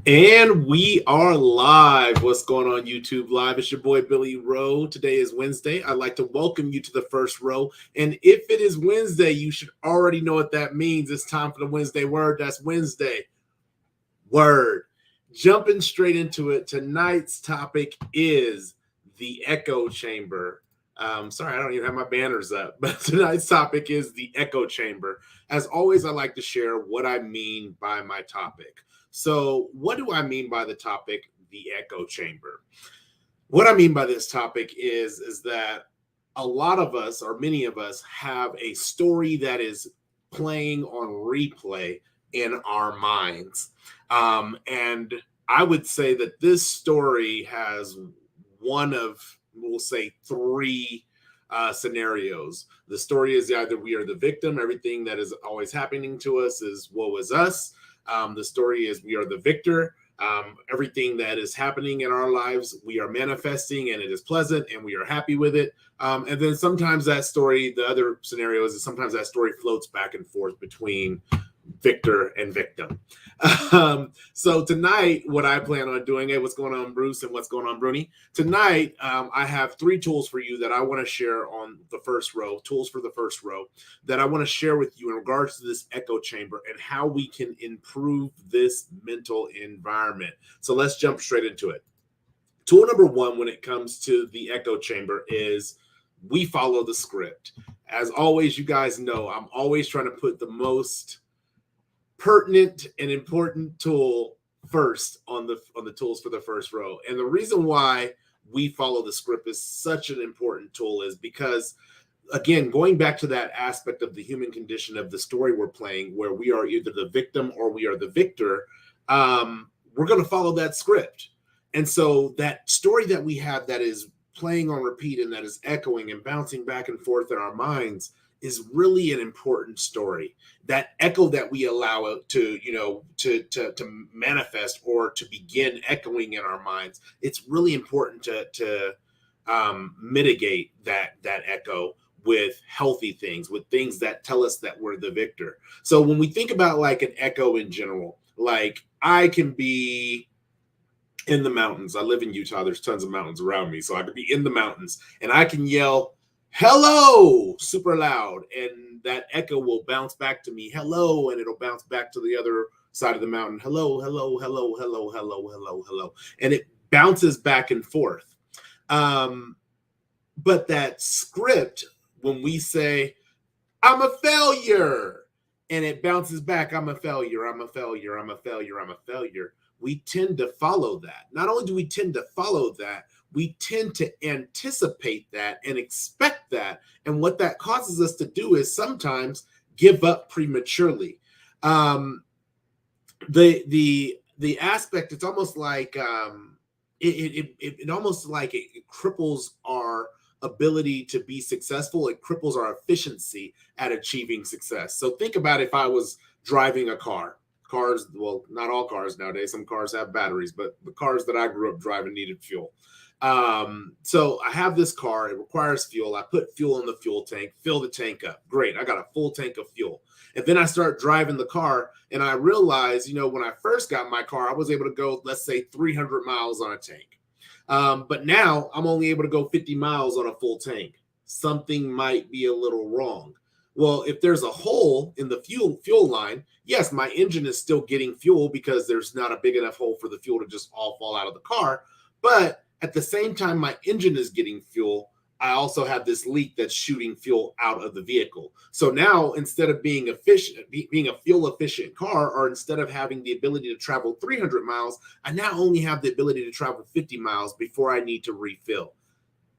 And we are live. What's going on, YouTube Live? It's your boy Billy Rowe. Today is Wednesday. I'd like to welcome you to the first row. And if it is Wednesday, you should already know what that means. It's time for the Wednesday word. That's Wednesday word. Jumping straight into it, tonight's topic is the echo chamber. Sorry, I don't even have my banners up, but tonight's topic is the echo chamber. As always, I like to share what I mean by my topic. So, what do I mean by the topic, the echo chamber? What I mean by this topic is that a lot of us, or many of us, have a story that is playing on replay in our minds. And I would say that this story has one of, we'll say, three scenarios. The story is either we are the victim, everything that is always happening to us is woe is us. The story is we are the victor. Everything that is happening in our lives, we are manifesting and it is pleasant and we are happy with it. And then sometimes that story, the other scenario is that sometimes that story floats back and forth between victor and victim. So tonight, what I plan on doing, hey, what's going on, Bruce, and what's going on, Bruni? Tonight, I have three tools for you that I want to share on the first row, tools for the first row, that I want to share with you in regards to this echo chamber and how we can improve this mental environment. So let's jump straight into it. Tool number one when it comes to the echo chamber is we follow the script. As always, you guys know, I'm always trying to put the most pertinent and important tool first on the tools for the first row. And the reason why we follow the script is such an important tool is because, again, going back to that aspect of the human condition of the story we're playing, where we are either the victim or we are the victor, we're going to follow that script. And so that story that we have that is playing on repeat and that is echoing and bouncing back and forth in our minds is really an important story. That echo that we allow it to, to manifest or to begin echoing in our minds, it's really important to mitigate that echo with healthy things, with things that tell us that we're the victor. So when we think about like an echo in general, like I can be in the mountains. I live in Utah. There's tons of mountains around me. So I could be in the mountains and I can yell, hello, super loud. And that echo will bounce back to me, hello. And it'll bounce back to the other side of the mountain. Hello, hello, hello, hello, hello, hello, hello. And it bounces back and forth. But that script, when we say, I'm a failure, and it bounces back, I'm a failure, I'm a failure, I'm a failure, I'm a failure. We tend to follow that. Not only do we tend to follow that, we tend to anticipate that and expect that. And what that causes us to do is sometimes give up prematurely. The aspect, it's almost like it almost like it cripples our ability to be successful. It cripples our efficiency at achieving success. So think about if I was driving a car. Cars, well, not all cars nowadays. Some cars have batteries, but the cars that I grew up driving needed fuel. So I have this car. It requires fuel. I put fuel in the fuel tank, fill the tank up. Great. I got a full tank of fuel. And then I start driving the car and I realize, when I first got my car, I was able to go, let's say 300 miles on a tank. But now I'm only able to go 50 miles on a full tank. Something might be a little wrong. Well, if there's a hole in the fuel line, yes, my engine is still getting fuel because there's not a big enough hole for the fuel to just all fall out of the car. But at the same time my engine is getting fuel, I also have this leak that's shooting fuel out of the vehicle. So now instead of being efficient, being a fuel efficient car, or instead of having the ability to travel 300 miles, I now only have the ability to travel 50 miles before I need to refill.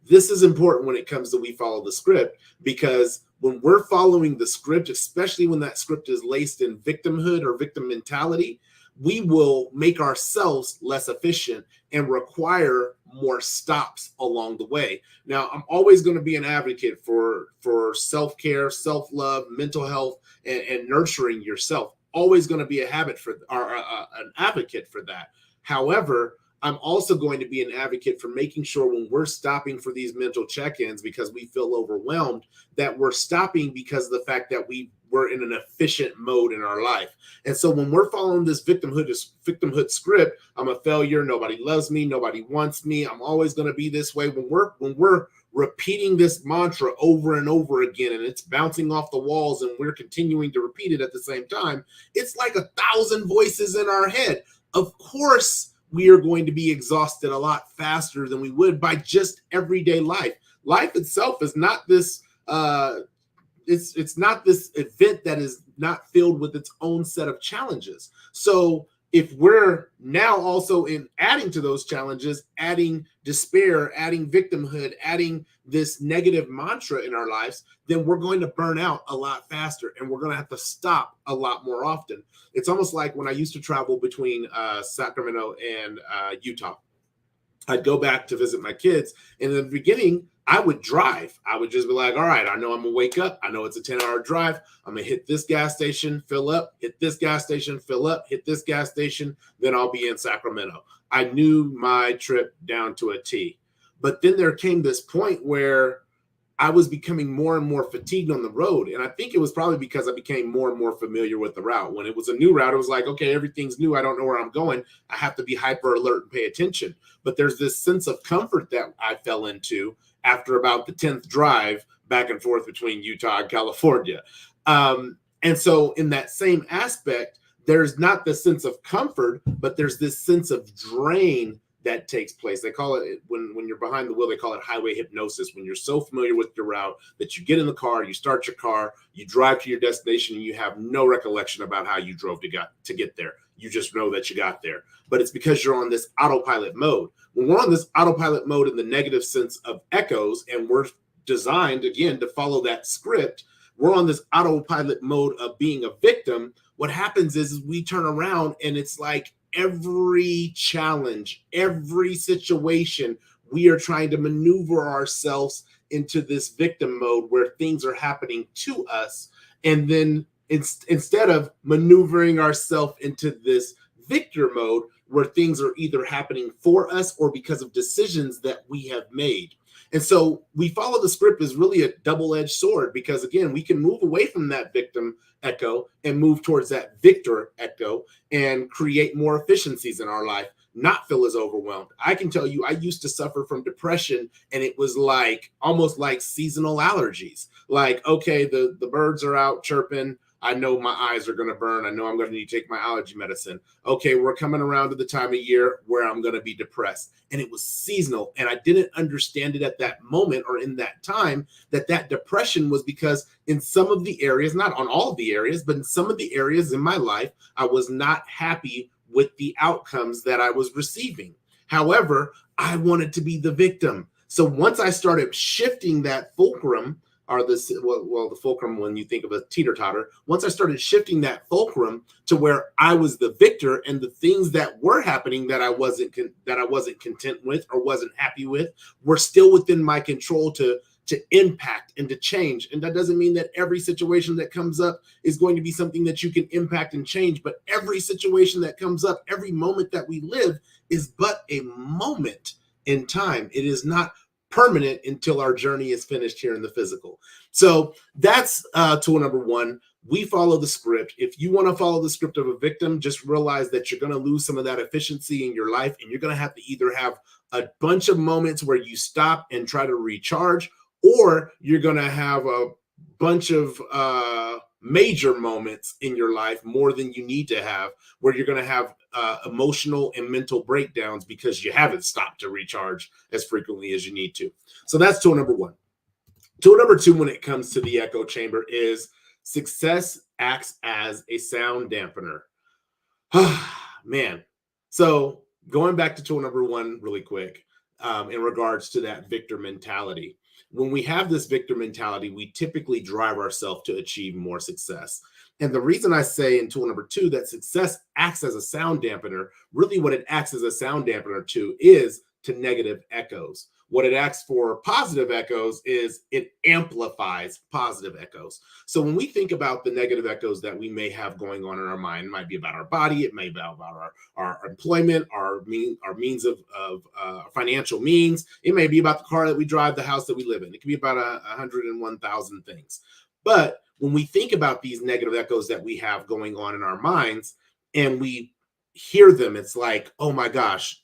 This is important when it comes to we follow the script, because when we're following the script, especially when that script is laced in victimhood or victim mentality, we will make ourselves less efficient and require more stops along the way. Now, I'm always going to be an advocate for self-care, self-love, mental health, and nurturing yourself. Always going to be a habit for or an advocate for that. However, I'm also going to be an advocate for making sure when we're stopping for these mental check-ins because we feel overwhelmed, that we're stopping because of the fact that we we're in an efficient mode in our life. And so when we're following this victimhood script, I'm a failure, nobody loves me, nobody wants me, I'm always going to be this way. When we're repeating this mantra over and over again, and it's bouncing off the walls, and we're continuing to repeat it at the same time, it's like 1,000 voices in our head. Of course, we are going to be exhausted a lot faster than we would by just everyday life. Life itself is not this it's not this event that is not filled with its own set of challenges. So if we're now also in adding to those challenges, adding despair, adding victimhood, adding this negative mantra in our lives, then we're going to burn out a lot faster, and we're going to have to stop a lot more often. It's almost like when I used to travel between Sacramento and Utah. I'd go back to visit my kids. And in the beginning, I would drive. I would just be like, all right, I know I'm going to wake up. I know it's a 10-hour drive. I'm going to hit this gas station, fill up, hit this gas station, fill up, hit this gas station. Then I'll be in Sacramento. I knew my trip down to a T. But then there came this point where I was becoming more and more fatigued on the road. And I think it was probably because I became more and more familiar with the route. When it was a new route, it was like, okay, everything's new. I don't know where I'm going. I have to be hyper alert and pay attention. But there's this sense of comfort that I fell into after about the 10th drive back and forth between Utah and California. And so in that same aspect, there's not the sense of comfort, but there's this sense of drain that takes place. They call it, when you're behind the wheel, they call it highway hypnosis. When you're so familiar with your route that you get in the car, you start your car, you drive to your destination, and you have no recollection about how you drove to get there. You just know that you got there. But it's because you're on this autopilot mode. When we're on this autopilot mode in the negative sense of echoes, and we're designed, again, to follow that script, we're on this autopilot mode of being a victim. What happens is we turn around, and it's like every challenge, every situation, we are trying to maneuver ourselves into this victim mode where things are happening to us. And then instead of maneuvering ourselves into this victor mode where things are either happening for us or because of decisions that we have made. And so we follow the script is really a double-edged sword, because again, we can move away from that victim echo and move towards that victor echo and create more efficiencies in our life, not feel as overwhelmed. I can tell you, I used to suffer from depression, and it was like almost like seasonal allergies. Like, okay, the birds are out chirping. I know my eyes are going to burn. I know I'm going to need to take my allergy medicine. Okay, we're coming around to the time of year where I'm going to be depressed. And it was seasonal. And I didn't understand it at that moment or in that time that depression was because in some of the areas, not on all of the areas, but in some of the areas in my life, I was not happy with the outcomes that I was receiving. However, I wanted to be the victim. So once I started shifting that fulcrum, or the fulcrum, when you think of a teeter-totter, once I started shifting that fulcrum to where I was the victor, and the things that were happening that I wasn't content with or wasn't happy with were still within my control to impact and to change. And that doesn't mean that every situation that comes up is going to be something that you can impact and change, but every situation that comes up, every moment that we live is but a moment in time. It is not permanent until our journey is finished here in the physical. So that's tool number one. We follow the script. If you want to follow the script of a victim, just realize that you're going to lose some of that efficiency in your life, and you're going to have to either have a bunch of moments where you stop and try to recharge, or you're going to have a bunch of major moments in your life, more than you need to have, where you're going to have emotional and mental breakdowns because you haven't stopped to recharge as frequently as you need to. So that's tool number one. Tool number two, when it comes to the echo chamber, is success acts as a sound dampener. Man. So going back to tool number one really quick, in regards to that victor mentality. When we have this victor mentality, we typically drive ourselves to achieve more success. And the reason I say in tool number two that success acts as a sound dampener, really what it acts as a sound dampener to is to negative echoes. What it acts for positive echoes is it amplifies positive echoes. So when we think about the negative echoes that we may have going on in our mind, it might be about our body, it may be about our employment, our means of financial means. It may be about the car that we drive, the house that we live in. It can be about 101,000 things. But when we think about these negative echoes that we have going on in our minds and we hear them, it's like, oh my gosh,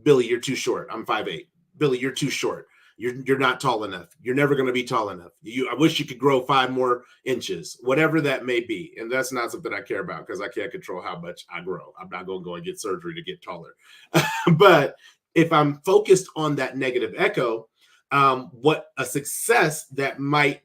Billy, you're too short. I'm 5'8". Billy, you're too short. You're not tall enough. You're never going to be tall enough. I wish you could grow 5 more inches, whatever that may be. And that's not something I care about because I can't control how much I grow. I'm not going to go and get surgery to get taller. But if I'm focused on that negative echo, what a success that might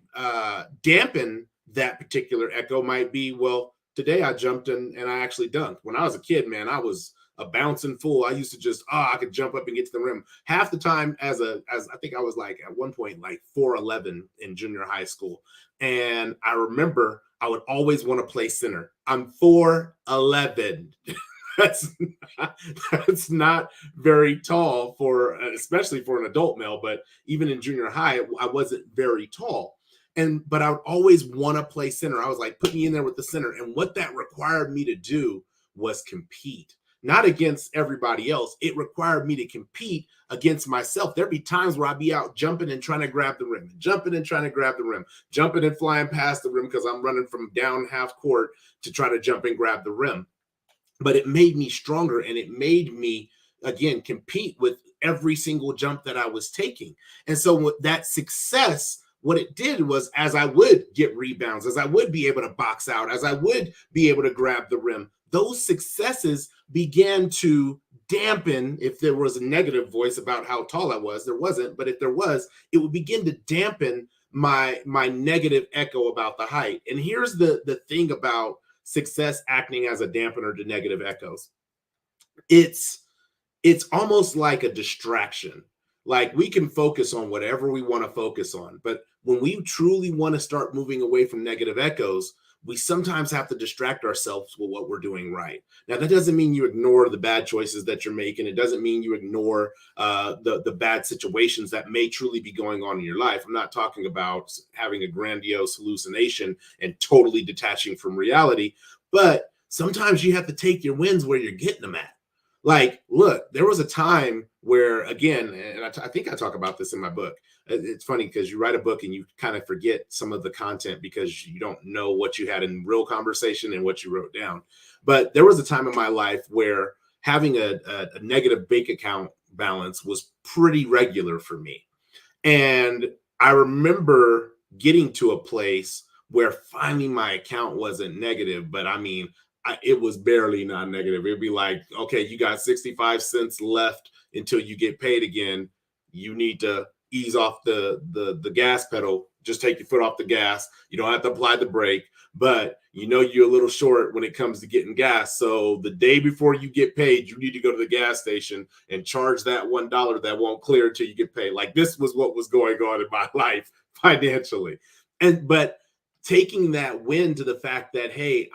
dampen that particular echo might be, well, today I jumped and I actually dunked. When I was a kid, man, I was a bouncing fool. I used to just, I could jump up and get to the rim. Half the time as I think I was like at one point like 4'11" in junior high school. And I remember I would always want to play center. I'm 4'11". That's not very tall for, especially for an adult male, but even in junior high, I wasn't very tall. But I would always want to play center. I was like, put me in there with the center. And what that required me to do was compete. Not against everybody else. It required me to compete against myself. There'd be times where I'd be out jumping and trying to grab the rim, jumping and trying to grab the rim, jumping and flying past the rim because I'm running from down half court to try to jump and grab the rim. But it made me stronger and it made me, again, compete with every single jump that I was taking. And so with that success, what it did was as I would get rebounds, as I would be able to box out, as I would be able to grab the rim, those successes began to dampen. If there was a negative voice about how tall I was, there wasn't, but if there was, it would begin to dampen my negative echo about the height. And here's the thing about success acting as a dampener to negative echoes. It's almost like a distraction. Like we can focus on whatever we want to focus on, but when we truly want to start moving away from negative echoes, we sometimes have to distract ourselves with what we're doing right. Now, that doesn't mean you ignore the bad choices that you're making. It doesn't mean you ignore the bad situations that may truly be going on in your life. I'm not talking about having a grandiose hallucination and totally detaching from reality, but sometimes you have to take your wins where you're getting them at. Like, look, there was a time where, again, and I think I talk about this in my book. It's funny because you write a book and you kind of forget some of the content because you don't know what you had in real conversation and what you wrote down. But there was a time in my life where having a negative bank account balance was pretty regular for me. And I remember getting to a place where finally my account wasn't negative, but I mean, it was barely non-negative. It'd be like, okay, you got 65 cents left until you get paid again. You need to ease off the gas pedal. Just take your foot off the gas. You don't have to apply the brake, but you know you're a little short when it comes to getting gas. So the day before you get paid, you need to go to the gas station and charge that $1 that won't clear until you get paid. Like this was what was going on in my life financially. But taking that win to the fact that, hey,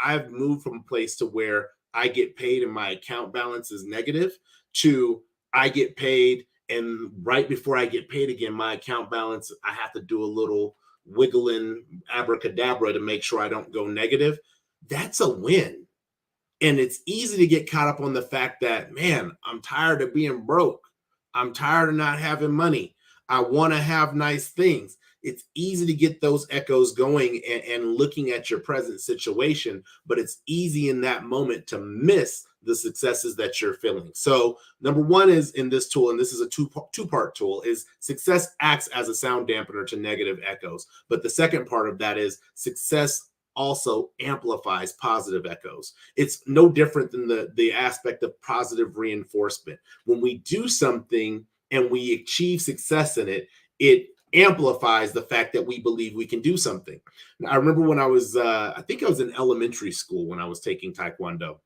I've moved from a place to where I get paid and my account balance is negative to I get paid and right before I get paid again, my account balance, I have to do a little wiggling abracadabra to make sure I don't go negative. That's a win. And it's easy to get caught up on the fact that, man, I'm tired of being broke. I'm tired of not having money. I want to have nice things. It's easy to get those echoes going and looking at your present situation, but it's easy in that moment to miss the successes that you're feeling. So number one is in this tool, and this is a two-part tool, is success acts as a sound dampener to negative echoes. But the second part of that is success also amplifies positive echoes. It's no different than the aspect of positive reinforcement. When we do something and we achieve success in it, it amplifies the fact that we believe we can do something. Now, I remember when I was, I think I was in elementary school when I was taking Taekwondo.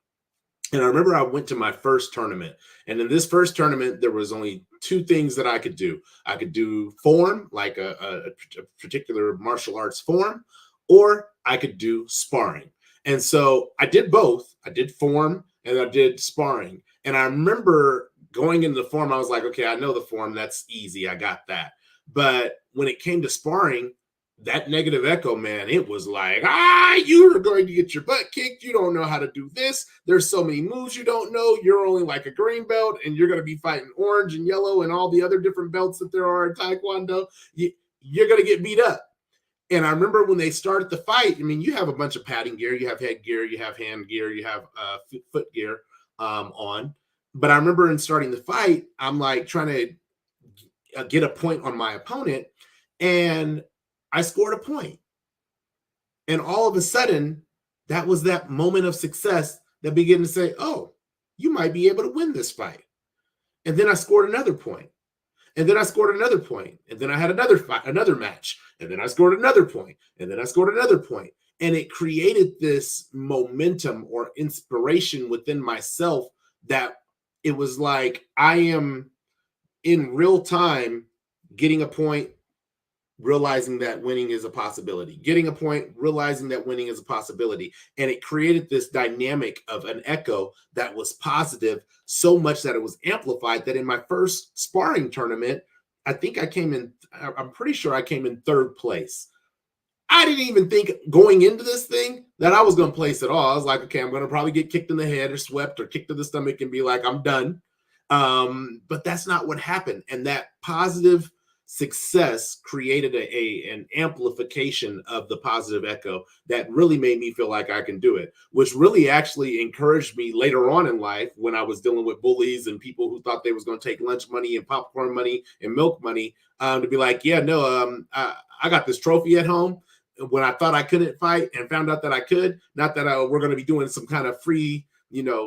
And I remember I went to my first tournament. And in this first tournament, there was only two things that I could do. I could do form, like a particular martial arts form, or I could do sparring. And so I did both. I did form and I did sparring. And I remember going into the form, I was like, okay, I know the form. That's easy. I got that. But when it came to sparring, that negative echo, man, it was like, you're going to get your butt kicked. You don't know how to do this. There's so many moves you don't know. You're only like a green belt, and you're going to be fighting orange and yellow and all the other different belts that there are in Taekwondo. You're going to get beat up. And I remember when they started the fight, I mean, you have a bunch of padding gear, you have head gear, you have hand gear, you have foot gear on. But I remember in starting the fight, I'm like trying to get a point on my opponent, and I scored a point. And all of a sudden, that was that moment of success that began to say, oh, you might be able to win this fight. And then I scored another point. And then I scored another point. And then I had another fight, another match. And then I scored another point. And then I scored another point. And it created this momentum or inspiration within myself that it was like I am in real time getting a point, realizing that winning is a possibility, getting a point, realizing that winning is a possibility. And it created this dynamic of an echo that was positive so much that it was amplified that in my first sparring tournament, I think I'm pretty sure I came in third place. I didn't even think going into this thing that I was going to place at all. I was like, okay, I'm going to probably get kicked in the head or swept or kicked to the stomach and be like, I'm done. But that's not what happened. And that positive success created an amplification of the positive echo that really made me feel like I can do it, which really actually encouraged me later on in life when I was dealing with bullies and people who thought they was going to take lunch money and popcorn money and milk money, to be like, yeah, no, I got this trophy at home when I thought I couldn't fight and found out that I could. Not that we're going to be doing some kind of free,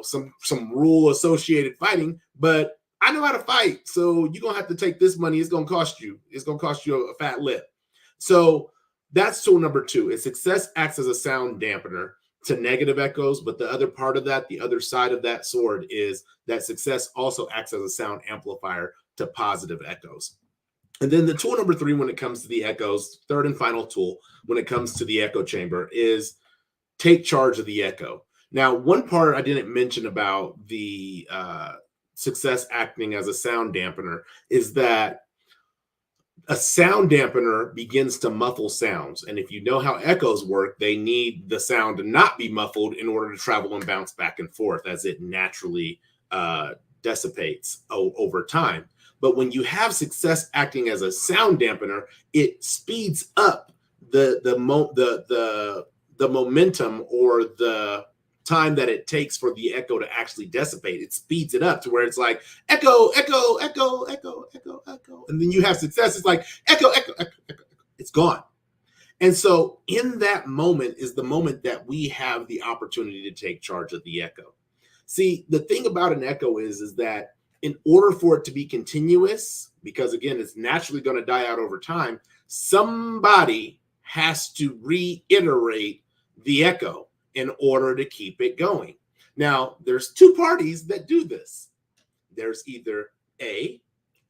some rule associated fighting, but I know how to fight. So you're going to have to take this money. It's going to cost you. It's going to cost you a fat lip. So that's tool number 2. Is success acts as a sound dampener to negative echoes. But the other part of that, the other side of that sword, is that success also acts as a sound amplifier to positive echoes. And then the tool number 3, when it comes to the echoes, third and final tool, when it comes to the echo chamber, is take charge of the echo. Now, one part I didn't mention about the success acting as a sound dampener is that a sound dampener begins to muffle sounds. And if you know how echoes work, they need the sound to not be muffled in order to travel and bounce back and forth as it naturally dissipates over time. But when you have success acting as a sound dampener, it speeds up the momentum or the time that it takes for the echo to actually dissipate. It speeds it up to where it's like echo, echo, echo, echo, echo, echo. And then you have success. It's like echo, echo, echo, echo. It's gone. And so in that moment is the moment that we have the opportunity to take charge of the echo. See, the thing about an echo is that in order for it to be continuous, because again, it's naturally going to die out over time, somebody has to reiterate the echo in order to keep it going. Now, there's 2 parties that do this. There's either A,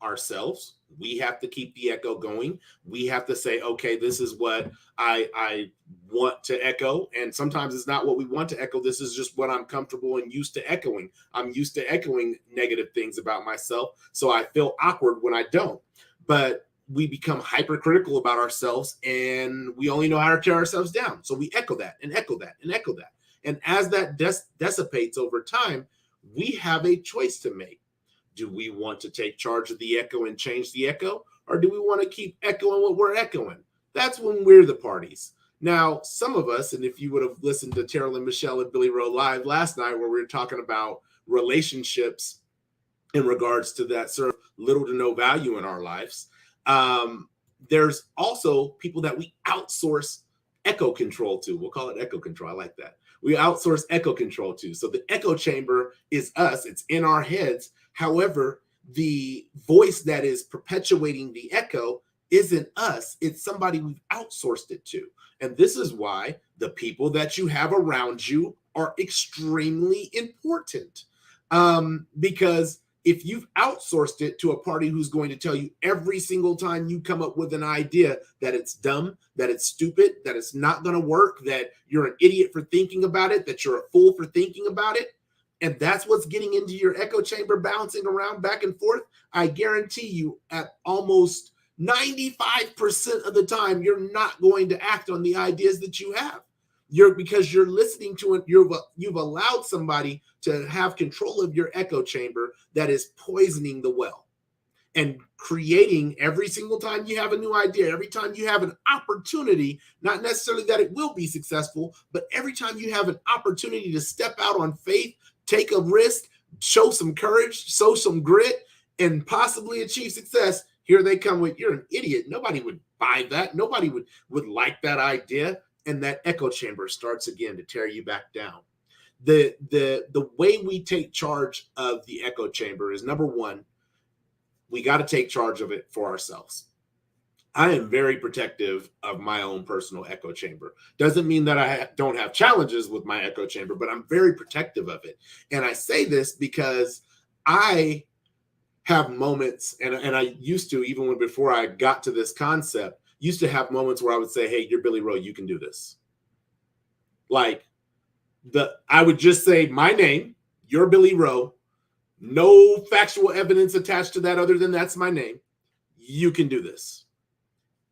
ourselves. We have to keep the echo going. We have to say, okay, this is what I want to echo. And sometimes it's not what we want to echo. This is just what I'm comfortable and used to echoing. I'm used to echoing negative things about myself. So I feel awkward when I don't. But we become hypercritical about ourselves and we only know how to tear ourselves down. So we echo that and echo that and echo that. And as that dissipates over time, we have a choice to make. Do we want to take charge of the echo and change the echo? Or do we want to keep echoing what we're echoing? That's when we're the parties. Now, some of us, and if you would have listened to Terrell and Michelle and Billy Rowe live last night, where we were talking about relationships in regards to that sort of little to no value in our lives, there's also people that we outsource echo control to. We'll call it echo control. I like that. We outsource echo control to. So the echo chamber is us. It's in our heads. However, the voice that is perpetuating the echo isn't us. It's somebody we've outsourced it to. And this is why the people that you have around you are extremely important. Because if you've outsourced it to a party who's going to tell you every single time you come up with an idea that it's dumb, that it's stupid, that it's not going to work, that you're an idiot for thinking about it, that you're a fool for thinking about it, and that's what's getting into your echo chamber, bouncing around back and forth, I guarantee you at almost 95% of the time, you're not going to act on the ideas that you have. Because you're listening to it, you've allowed somebody to have control of your echo chamber that is poisoning the well. and creating every single time you have a new idea, every time you have an opportunity, not necessarily that it will be successful, but every time you have an opportunity to step out on faith, take a risk, show some courage, show some grit, and possibly achieve success, here they come with, you're an idiot. Nobody would buy that. Nobody would like that idea. And that echo chamber starts again to tear you back down. The way we take charge of the echo chamber is, number one, we got to take charge of it for ourselves. I am very protective of my own personal echo chamber. Doesn't mean that I don't have challenges with my echo chamber, but I'm very protective of it. And I say this because I have moments, and I used to, even before I got to this concept, used to have moments where I would say, hey, you're Billy Rowe, you can do this. Like, I would just say my name, you're Billy Rowe, no factual evidence attached to that other than that's my name. You can do this.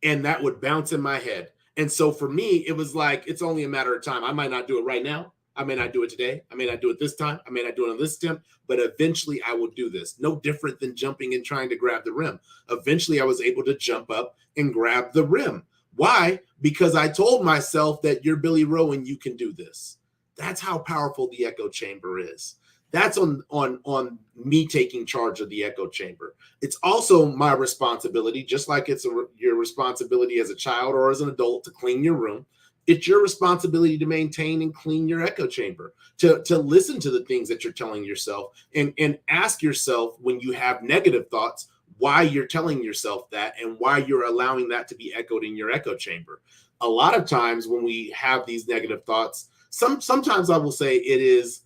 And that would bounce in my head. And so for me, it was like, it's only a matter of time. I might not do it right now. I may not do it today. I may not do it this time. I may not do it on this attempt, but eventually I will do this. No different than jumping and trying to grab the rim. Eventually I was able to jump up and grab the rim. Why? Because I told myself that you're Billy Rowe and you can do this. That's how powerful the echo chamber is. That's on me taking charge of the echo chamber. It's also my responsibility, just like it's your responsibility as a child or as an adult to clean your room. It's your responsibility to maintain and clean your echo chamber, to listen to the things that you're telling yourself, and ask yourself when you have negative thoughts, why you're telling yourself that and why you're allowing that to be echoed in your echo chamber. A lot of times when we have these negative thoughts, sometimes I will say it is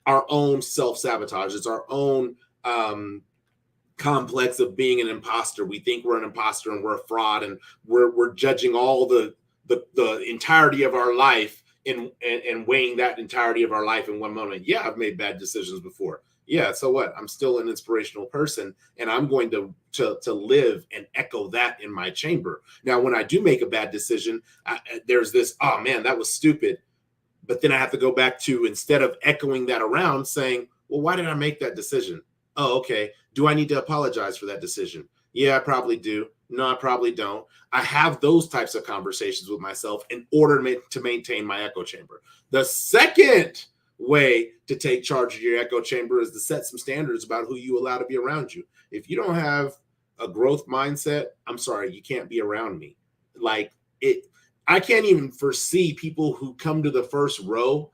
our own self-sabotage. It's our own complex of being an imposter. We think we're an imposter and we're a fraud, and we're judging all the entirety of our life and weighing that entirety of our life in one moment. Yeah, I've made bad decisions before. Yeah, so what? I'm still an inspirational person, and I'm going to live and echo that in my chamber. Now, when I do make a bad decision, there's this, oh man, that was stupid. But then I have to go back to, instead of echoing that around, saying, well, why did I make that decision? Oh, okay. Do I need to apologize for that decision? Yeah, I probably do. No, I probably don't. I have those types of conversations with myself in order to maintain my echo chamber. The second way to take charge of your echo chamber is to set some standards about who you allow to be around you. If you don't have a growth mindset, I'm sorry, you can't be around me. Like, I can't even foresee people who come to the first row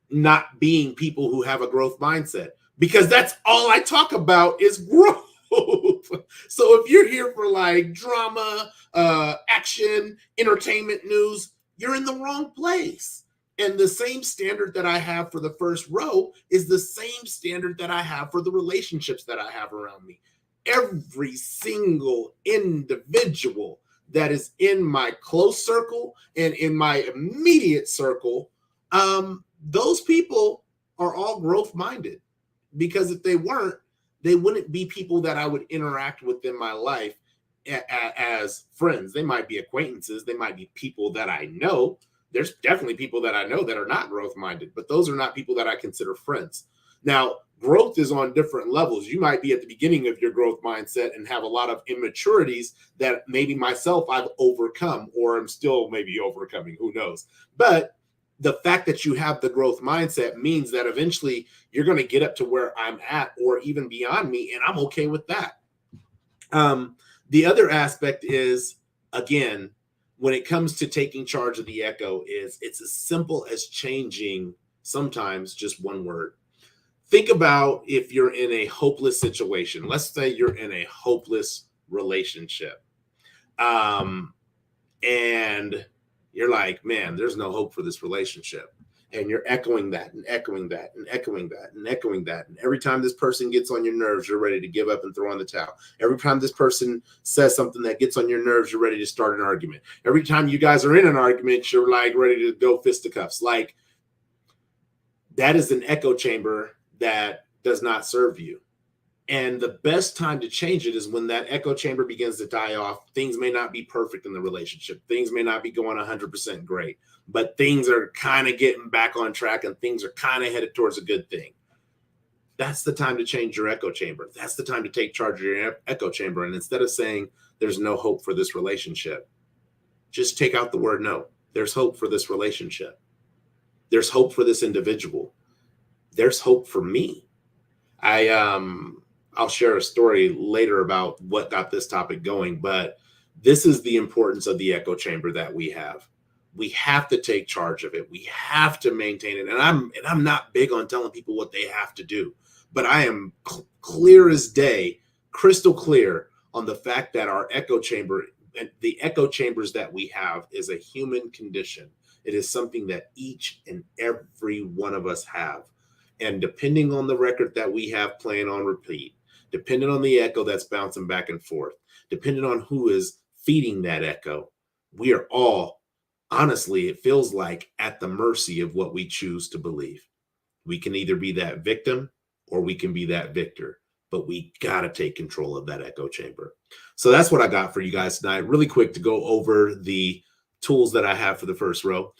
not being people who have a growth mindset, because that's all I talk about is growth. So if you're here for like drama, action, entertainment news, you're in the wrong place. And the same standard that I have for the first row is the same standard that I have for the relationships that I have around me. Every single individual that is in my close circle and in my immediate circle, those people are all growth minded, because if they weren't, they wouldn't be people that I would interact with in my life as friends. They might be acquaintances. They might be people that I know. There's definitely people that I know that are not growth minded, but those are not people that I consider friends. Now, growth is on different levels. You might be at the beginning of your growth mindset and have a lot of immaturities that maybe myself I've overcome, or I'm still maybe overcoming, who knows. But the fact that you have the growth mindset means that eventually you're going to get up to where I'm at or even beyond me, and I'm okay with that. The other aspect is, again, when it comes to taking charge of the echo, is it's as simple as changing sometimes just one word. Think about if you're in a hopeless situation. Let's say you're in a hopeless relationship. And you're like, man, there's no hope for this relationship. And you're echoing that and echoing that and echoing that and echoing that. And every time this person gets on your nerves, you're ready to give up and throw in the towel. Every time this person says something that gets on your nerves, you're ready to start an argument. Every time you guys are in an argument, you're like ready to go fisticuffs. Like, that is an echo chamber that does not serve you. And the best time to change it is when that echo chamber begins to die off. Things may not be perfect in the relationship. Things may not be going 100% great, but things are kind of getting back on track and things are kind of headed towards a good thing. that's the time to change your echo chamber. That's the time to take charge of your echo chamber. And instead of saying there's no hope for this relationship, just take out the word no. There's hope for this relationship. There's hope for this individual. There's hope for me. I'll share a story later about what got this topic going, but this is the importance of the echo chamber that we have. We have to take charge of it. We have to maintain it. And I'm not big on telling people what they have to do, but I am clear as day, crystal clear on the fact that our echo chamber and the echo chambers that we have is a human condition. It is something that each and every one of us have. And depending on the record that we have playing on repeat, depending on the echo that's bouncing back and forth, depending on who is feeding that echo, we are all, honestly, it feels like at the mercy of what we choose to believe. We can either be that victim or we can be that victor, but we got to take control of that echo chamber. So that's what I got for you guys tonight. Really quick to go over the tools that I have for the first row.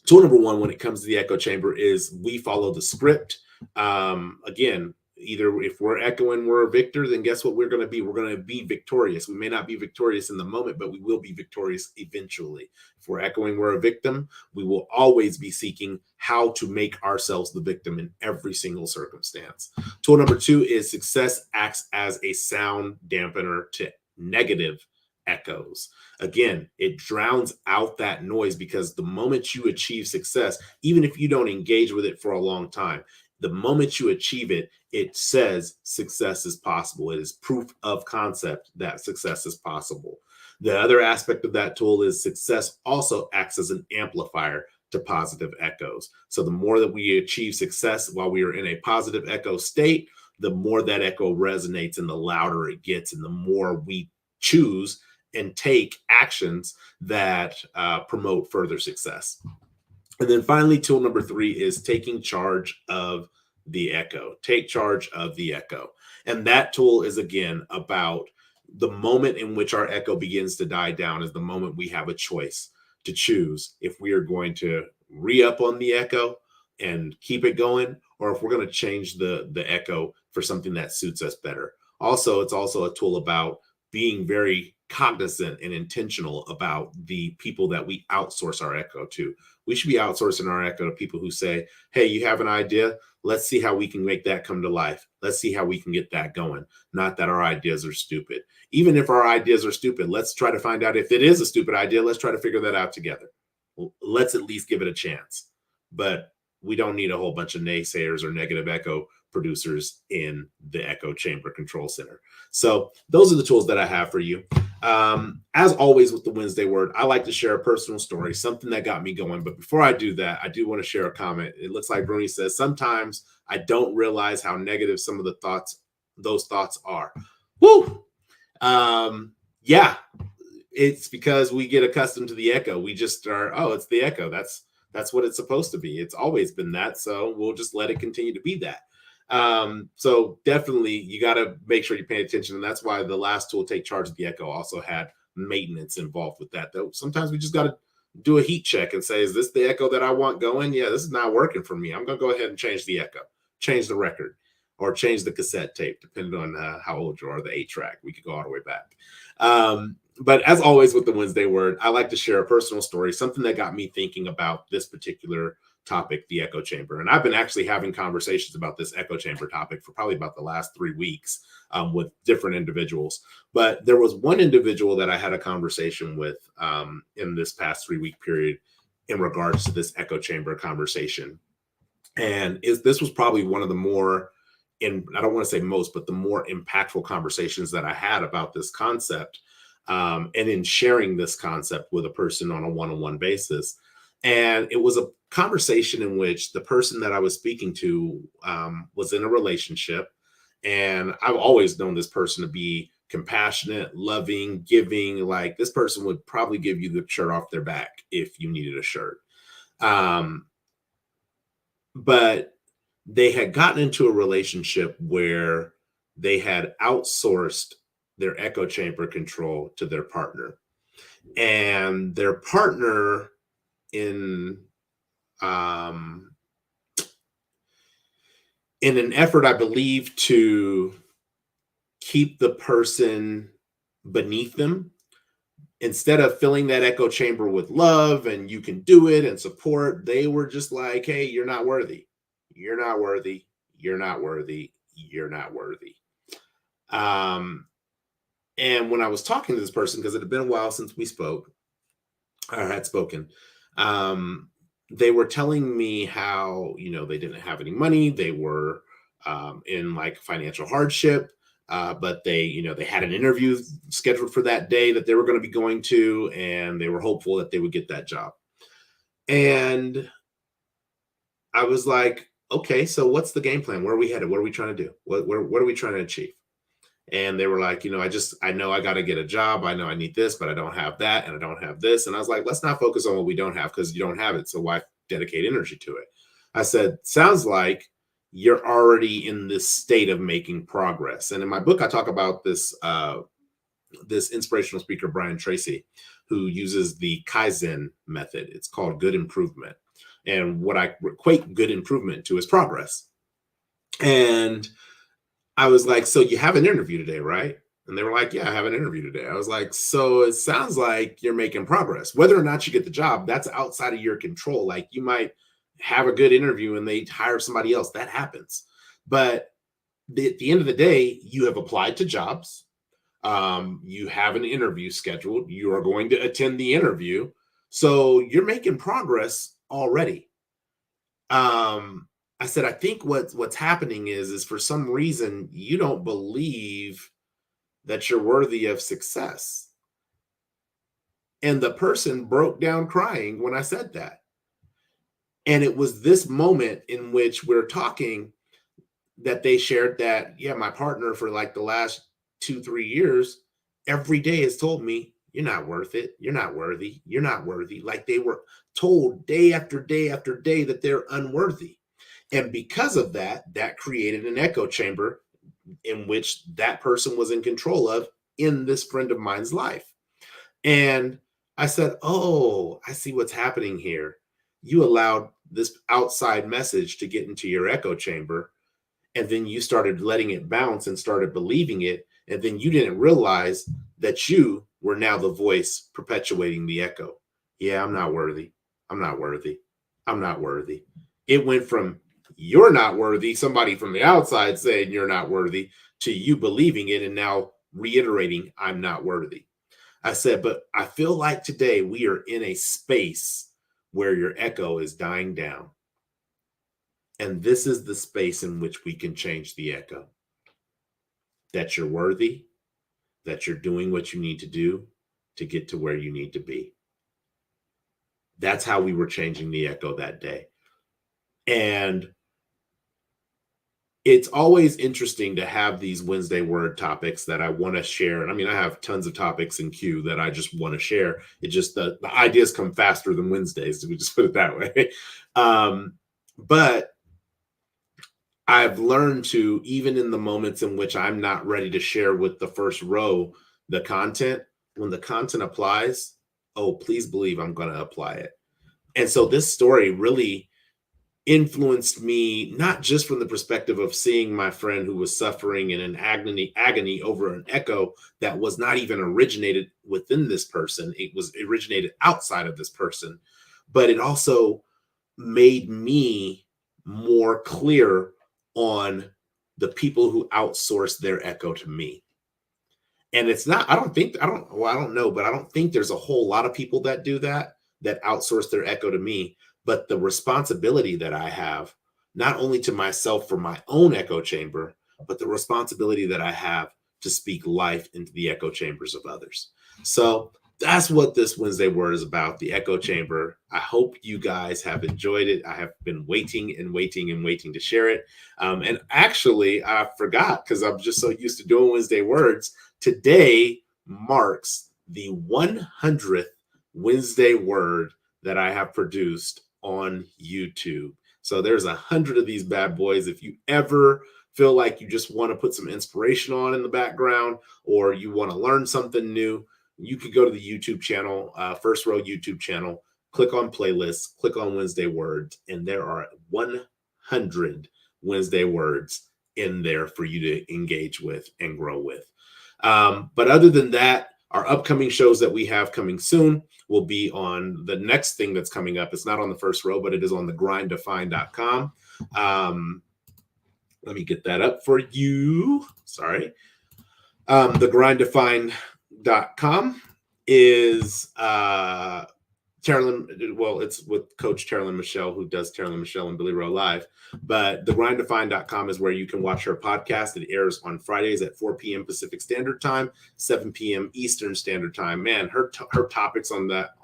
Tool number one, when it comes to the echo chamber, is we follow the script. Again, either if we're echoing, we're a victor, then guess what we're going to be? We're going to be victorious. We may not be victorious in the moment, but we will be victorious eventually. If we're echoing, we're a victim, we will always be seeking how to make ourselves the victim in every single circumstance. Tool number two is success acts as a sound dampener to negative echoes. Again, it drowns out that noise, because the moment you achieve success, even if you don't engage with it for a long time, the moment you achieve it, it says success is possible. It is proof of concept that success is possible. The other aspect of that tool is success also acts as an amplifier to positive echoes. So the more that we achieve success while we are in a positive echo state, the more that echo resonates and the louder it gets, and the more we choose and take actions that promote further success. And then finally, tool number three is taking charge of the echo. Take charge of the echo. And that tool is, again, about the moment in which our echo begins to die down is the moment we have a choice to choose if we are going to re-up on the echo and keep it going, or if we're going to change the echo for something that suits us better. Also, it's also a tool about being very cognizant and intentional about the people that we outsource our echo to. We should be outsourcing our echo to people who say, hey, you have an idea? Let's see how we can make that come to life. Let's see how we can get that going. Not that our ideas are stupid. Even if our ideas are stupid, let's try to find out if it is a stupid idea. Let's try to figure that out together. Let's at least give it a chance. But we don't need a whole bunch of naysayers or negative echo producers in the echo chamber control center. So those are the tools that I have for you. As always with the Wednesday Word, I like to share a personal story, something that got me going. But before I do that, I do want to share a comment. It looks like Bruni says, sometimes I don't realize how negative some of those thoughts are. Woo! Yeah, it's because we get accustomed to the echo. We just are, oh, it's the echo. That's what it's supposed to be. It's always been that. So we'll just let it continue to be that. So definitely you got to make sure you pay attention. And that's why the last tool, Take Charge of the Echo, also had maintenance involved with that. Though sometimes we just got to do a heat check and say, is this the echo that I want going? Yeah, this is not working for me. I'm going to go ahead and change the echo, change the record, or change the cassette tape, depending on how old you are, the 8-track. We could go all the way back. But as always with the Wednesday Word, I like to share a personal story, something that got me thinking about this particular topic, the echo chamber. And I've been actually having conversations about this echo chamber topic for probably about the last 3 weeks with different individuals. But there was one individual that I had a conversation with in this past 3-week period in regards to this echo chamber conversation. And this was probably one of the more, I don't want to say most, but the more impactful conversations that I had about this concept, and in sharing this concept with a person on a one-on-one basis. And it was a conversation in which the person that I was speaking to was in a relationship. And I've always known this person to be compassionate, loving, giving. Like, this person would probably give you the shirt off their back if you needed a shirt. But they had gotten into a relationship where they had outsourced their echo chamber control to their partner. And their partner in an effort, I believe, to keep the person beneath them, instead of filling that echo chamber with love and you can do it and support, they were just like, hey, you're not worthy. You're not worthy. You're not worthy. You're not worthy. Um, and when I was talking to this person, because it had been a while since we spoke or had spoken, um, they were telling me how, they didn't have any money. They were in like financial hardship. But they had an interview scheduled for that day that they were going to be going to, and they were hopeful that they would get that job. And I was like, okay, so what's the game plan? Where are we headed? What are we trying to do? What are we trying to achieve? And they were like, I know I got to get a job. I know I need this, but I don't have that, and I don't have this. And I was like, let's not focus on what we don't have, because you don't have it. So why dedicate energy to it? I said, sounds like you're already in this state of making progress. And in my book, I talk about this inspirational speaker, Brian Tracy, who uses the Kaizen method. It's called good improvement. And what I equate good improvement to is progress. And I was like, so you have an interview today, right? And they were like, yeah, I have an interview today. I was like, so it sounds like you're making progress. Whether or not you get the job, that's outside of your control. Like, you might have a good interview and they hire somebody else. That happens. But at the end of the day, you have applied to jobs. You have an interview scheduled. You are going to attend the interview. So you're making progress already. I said, I think what's happening is for some reason you don't believe that you're worthy of success. And the person broke down crying when I said that. And it was this moment in which we're talking that they shared that, yeah, my partner for like the last 2-3 years, every day has told me, you're not worth it. You're not worthy. You're not worthy. Like, they were told day after day after day that they're unworthy. And because of that, that created an echo chamber in which that person was in control of in this friend of mine's life. And I said, oh, I see what's happening here. You allowed this outside message to get into your echo chamber, and then you started letting it bounce and started believing it. And then you didn't realize that you were now the voice perpetuating the echo. Yeah, I'm not worthy. I'm not worthy. I'm not worthy. It went from you're not worthy, somebody from the outside saying you're not worthy, to you believing it and now reiterating, I'm not worthy. I said, but I feel like today we are in a space where your echo is dying down. And this is the space in which we can change the echo. That you're worthy, that you're doing what you need to do to get to where you need to be. That's how we were changing the echo that day. And it's always interesting to have these Wednesday word topics that I want to share. And I mean, I have tons of topics in queue that I just want to share. It just, the ideas come faster than Wednesdays, we just put it that way. But I've learned to, even in the moments in which I'm not ready to share with the first row the content, when the content applies, oh, please believe I'm going to apply it. And so this story really influenced me, not just from the perspective of seeing my friend who was suffering in an agony over an echo that was not even originated within this person. It was originated outside of this person, but it also made me more clear on the people who outsource their echo to me. And it's not, I don't know, but I don't think there's a whole lot of people that do that outsource their echo to me. But the responsibility that I have, not only to myself for my own echo chamber, but the responsibility that I have to speak life into the echo chambers of others. So that's what this Wednesday word is about, the echo chamber. I hope you guys have enjoyed it. I have been waiting and waiting and waiting to share it. And actually, I forgot, because I'm just so used to doing Wednesday words. Today marks the 100th Wednesday word that I have produced on YouTube. So there's 100 of these bad boys. If you ever feel like you just want to put some inspiration on in the background, or you want to learn something new, you could go to the YouTube channel, First Row YouTube channel, click on playlists, click on Wednesday words, and there are 100 Wednesday words in there for you to engage with and grow with. But other than that, our upcoming shows that we have coming soon will be on the next thing that's coming up. It's not on the first row, but it is on thegrindtofine.com. Let me get that up for you. Sorry. Thegrindtofine.com is Carolyn, well, it's with Coach Carolyn Michelle, who does Carolyn Michelle and Billy Rowe Live. But thegrindtofine.com is where you can watch her podcast. It airs on Fridays at 4 p.m. Pacific Standard Time, 7 p.m. Eastern Standard Time. Man, her topics on that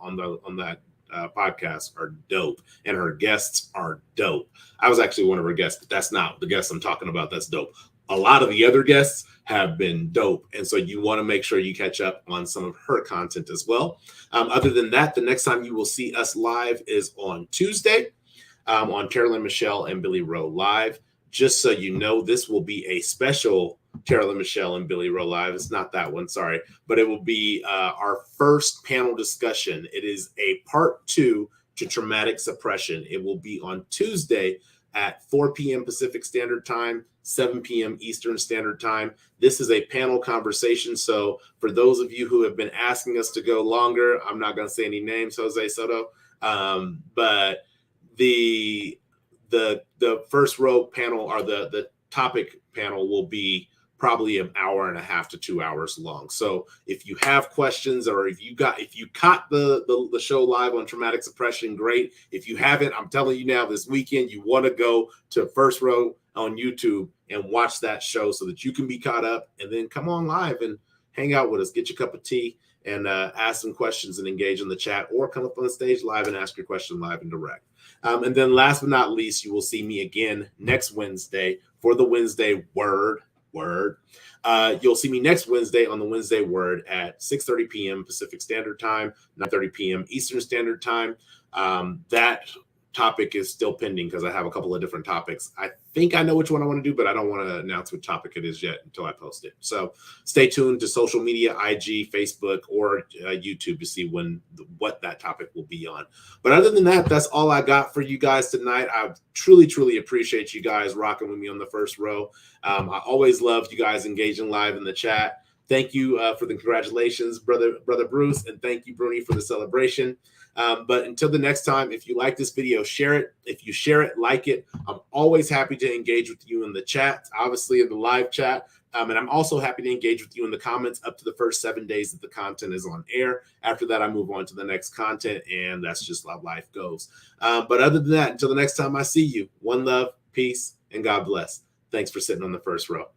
podcast are dope, and her guests are dope. I was actually one of her guests, but that's not the guest I'm talking about. That's dope. A lot of the other guests have been dope, and so you want to make sure you catch up on some of her content as well. Other than that, the next time you will see us live is on Tuesday on Carolyn Michelle and Billy Rowe Live. Just so you know, this will be a special Carolyn Michelle and Billy Rowe Live. It's not that one, sorry, but it will be our first panel discussion. It is a part 2 to traumatic suppression. It will be on Tuesday at 4 p.m. Pacific Standard Time, 7 p.m. Eastern Standard Time. This is a panel conversation. So for those of you who have been asking us to go longer, I'm not going to say any names, Jose Soto, but the first row panel, or the topic panel, will be probably an hour and a half to 2 hours long. So if you have questions, or if you caught the show live on traumatic suppression, great. If you haven't, I'm telling you now, this weekend, you want to go to First Row on YouTube and watch that show so that you can be caught up, and then come on live and hang out with us, get your cup of tea, and ask some questions and engage in the chat, or come up on the stage live and ask your question live and direct. And then last but not least, you will see me again next Wednesday for the Wednesday Word. You'll see me next Wednesday on the Wednesday Word at 6:30 p.m. Pacific Standard Time, 9:30 p.m. Eastern Standard Time. That topic is still pending because I have a couple of different topics. I think I know which one I want to do, but I don't want to announce what topic it is yet until I post it. So stay tuned to social media, IG, Facebook, or YouTube to see what that topic will be on. But other than that, that's all I got for you guys tonight. I truly, truly appreciate you guys rocking with me on the first row. I always love you guys engaging live in the chat. Thank you for the congratulations, brother Bruce, and thank you, Bruni, for the celebration. But until the next time, if you like this video, share it. If you share it, like it. I'm always happy to engage with you in the chat, obviously in the live chat. And I'm also happy to engage with you in the comments up to the first 7 days that the content is on air. After that, I move on to the next content, and that's just how life goes. But other than that, until the next time I see you, one love, peace, and God bless. Thanks for sitting on the first row.